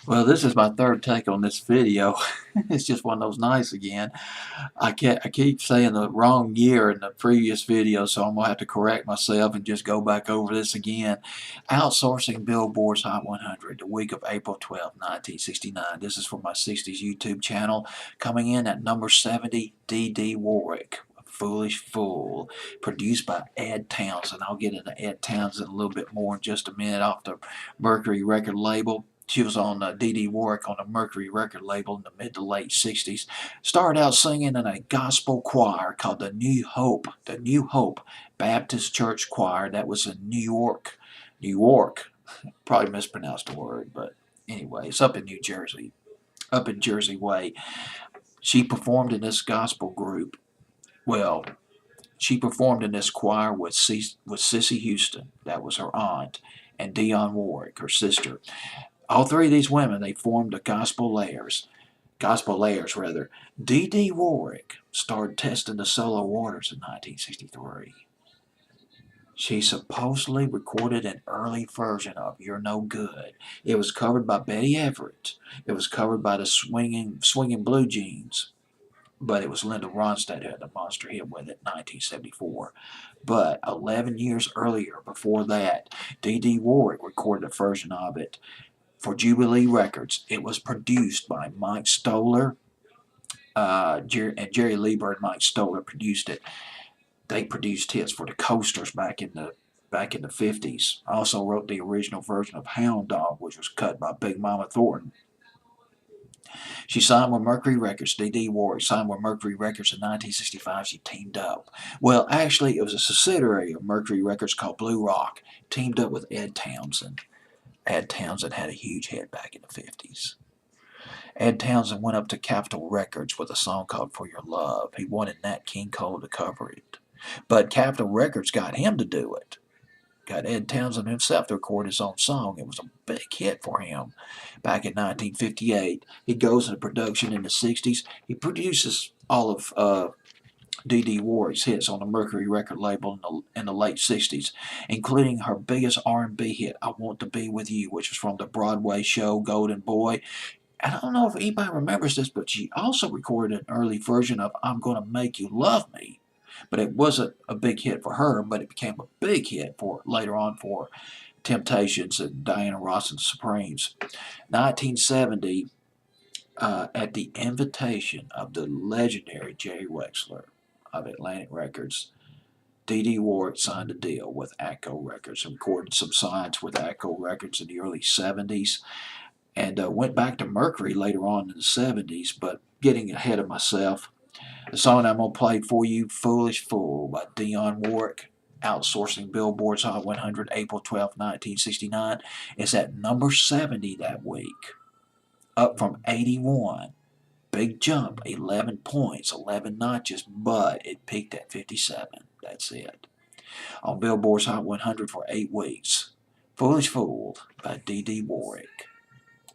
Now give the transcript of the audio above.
Well, this is my third take on this video. It's just one of those nights again. I keep saying the wrong year in the previous video, so I'm gonna have to correct myself and just go back over this again. Outsourcing Billboard's Hot 100, the week of April 12, 1969. This is for my 60s YouTube channel. Coming in at number 70, D.D. Warwick. Foolish Fool, produced by Ed Townsend. I'll get into Ed Townsend a little bit more in just a minute off the Mercury record label. She was on D.D. Warwick on the Mercury record label in the mid to late 60s. Started out singing in a gospel choir called the New Hope Baptist Church Choir. That was in New York. New York. Probably mispronounced the word, but anyway, it's up in New Jersey. Up in Jersey Way. She performed in this gospel group. Well, she performed in this choir with Sissy Houston. That was her aunt. And Dionne Warwick, her sister. All three of these women, they formed the Gospel Layers. D.D. Warwick started testing the solo waters in 1963. She supposedly recorded an early version of You're No Good. It was covered by Betty Everett. It was covered by the Swinging Blue Jeans. But it was Linda Ronstadt who had the monster hit with it in 1974. But 11 years earlier, before that, D.D. Warwick recorded a version of it for Jubilee Records. It was produced by Mike Stoller, and Jerry Lieber and Mike Stoller produced it. They produced hits for the Coasters back in the 50s. Also wrote the original version of Hound Dog, which was cut by Big Mama Thornton. She signed with Mercury Records. D.D. Warwick signed with Mercury Records in 1965. She teamed up. Well, actually, it was a subsidiary of Mercury Records called Blue Rock. Teamed up with Ed Townsend. Ed Townsend had a huge hit back in the 50s. Ed Townsend went up to Capitol Records with a song called For Your Love. He wanted Nat King Cole to cover it. But Capitol Records got him to do it. Got Ed Townsend himself to record his own song. It was a big hit for him back in 1958. He goes into production in the 60s. He produces all of D.D. Warwick's hits on the Mercury record label in the late 60s, including her biggest R&B hit, I Want to Be With You, which was from the Broadway show Golden Boy. And I don't know if anybody remembers this, but she also recorded an early version of I'm Gonna Make You Love Me. But it wasn't a big hit for her, but it became a big hit for later on for Temptations and Diana Ross and the Supremes. 1970, at the invitation of the legendary Jerry Wexler of Atlantic Records, D.D. Warwick signed a deal with Atco Records and recorded some sides with Atco Records in the early 70s and went back to Mercury later on in the 70s, but getting ahead of myself. The song I'm going to play for you, Foolish Fool by Dionne Warwick, outsourcing Billboard's Hot 100 April 12, 1969, is at number 70 that week, up from 81. Big jump, 11 points, 11 notches, but it peaked at 57. That's it. On Billboard's Hot 100 for 8 weeks. Foolish Fool by D.D. Warwick.